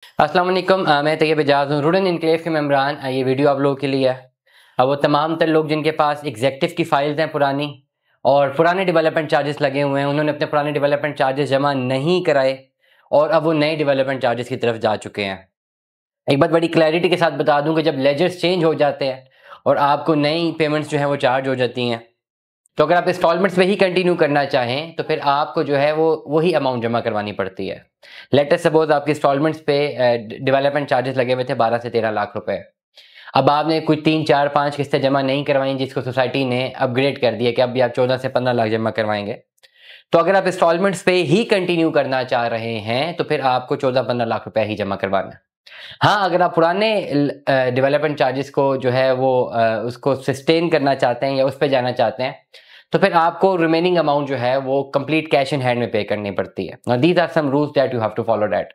अस्सलाम वालेकुम। मैं तैयब एजाज हूँ, रूडन इनक्लेव के मेम्बरान। ये वीडियो आप लोगों के लिए है। वो तमाम तर लोग जिनके पास एग्जेक्टिव की फ़ाइल्स हैं पुरानी और पुराने डेवलपमेंट चार्जेस लगे हुए हैं, उन्होंने अपने पुराने डेवलपमेंट चार्जेस जमा नहीं कराए और अब वो नए डेवलपमेंट चार्जेस की तरफ जा चुके हैं। एक बात बड़ी क्लैरिटी के साथ बता दूं कि जब लेजर्स चेंज हो जाते हैं और आपको नई पेमेंट्स जो हैं वो चार्ज हो जाती हैं, तो अगर आप इंस्टॉलमेंट्स में ही कंटिन्यू करना चाहें तो फिर आपको जो है वो वही अमाउंट जमा करवानी पड़ती है। लेट्स सपोज आपके इंस्टॉलमेंट्स पे डेवलपमेंट चार्जेस लगे हुए थे 12 से 13 लाख रुपए। अब आपने कुछ 3 4 5 किस्तें जमा नहीं करवाई, जिसको सोसाइटी ने अपग्रेड कर दिया कि अब भी आप 14 से 15 लाख जमा करवाएंगे। तो अगर आप इंस्टॉलमेंट्स पे ही कंटिन्यू करना चाह रहे हैं तो फिर आपको 14-15 लाख रुपए ही जमा करवाना है। हाँ, अगर आप पुराने डेवलपमेंट चार्जेस को जो है वो उसको सस्टेन करना चाहते हैं या उस पे जाना चाहते हैं, तो फिर आपको रिमेनिंग अमाउंट जो है वो कंप्लीट कैश इन हैंड में पे करनी पड़ती है। These are some rules that you have to follow that.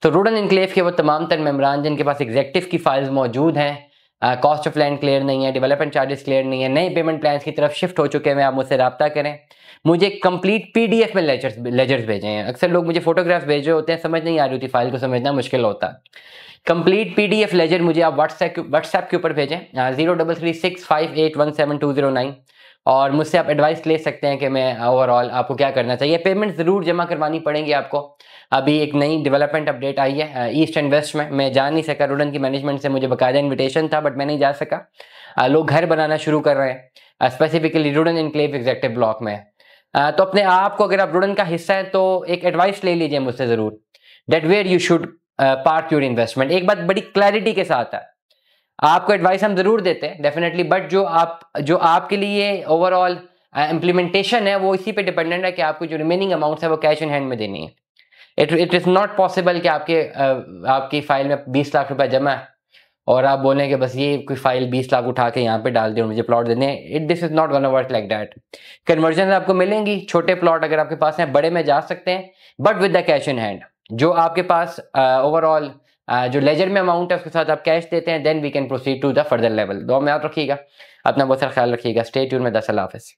तो रूडन इनक्लेव के वो तमाम तर मेम्बरान जिनके पास एग्जेक्टिव की फाइल्स मौजूद हैं, कॉस्ट ऑफ लैंड क्लियर नहीं है, डेवलपमेंट चार्जेस क्लियर नहीं है, नए पेमेंट प्लान्स की तरफ शिफ्ट हो चुके हैं, आप मुझसे रब्ता करें। मुझे कंप्लीट पीडीएफ में लेजर्स भेजे हैं। अक्सर लोग मुझे फोटोग्राफ्स भेज रहे होते हैं, समझ नहीं आ रही होती, फाइल को समझना मुश्किल होता है। कंप्लीट पीडीएफ लेजर मुझे आप व्हाट्सएप के ऊपर भेजें 033658172009 और मुझसे आप एडवाइस ले सकते हैं कि मैं ओवरऑल आपको क्या करना चाहिए। पेमेंट ज़रूर जमा करवानी पड़ेंगी आपको। अभी एक नई डेवलपमेंट अपडेट आई है ईस्ट एंड वेस्ट में, मैं जा नहीं सका, रूडन की मैनेजमेंट से मुझे बाकायदा इन्विटेशन था बट मैं नहीं जा सका। लोग घर बनाना शुरू कर रहे हैं specifically Rudn enclave executive block में। तो अपने आप को, अगर आप रूडन का हिस्सा है तो एक एडवाइस ले लीजिए मुझसे ज़रूर, that where you should park your investment. एक बात बड़ी क्लैरिटी के साथ है, आपको एडवाइस हम जरूर देते हैं डेफिनेटली, बट जो आपके लिए ओवरऑल इम्प्लीमेंटेशन है वो इसी पे डिपेंडेंट है कि आपको जो रिमेनिंग अमाउंट है वो कैश इन हैंड में देनी है। इट इज नॉट पॉसिबल कि आपकी फाइल में 20 लाख रुपए जमा है और आप बोलें कि बस ये कोई फाइल 20 लाख उठा के यहाँ पे डाल दे और मुझे प्लॉट देने। This is not gonna work like that. Conversion आपको मिलेंगी, छोटे प्लॉट अगर आपके पास हैं, बड़े में जा सकते हैं but with the cash in hand. जो आपके पास ओवरऑल जो लेजर में अमाउंट है उसके साथ आप कैश देते हैं, then we can proceed to the further level. दुआ में याद रखिएगा, अपना बहुत सारा ख्याल रखिएगा। स्टे ट्यून में 10 अल्लाह हाफिज़।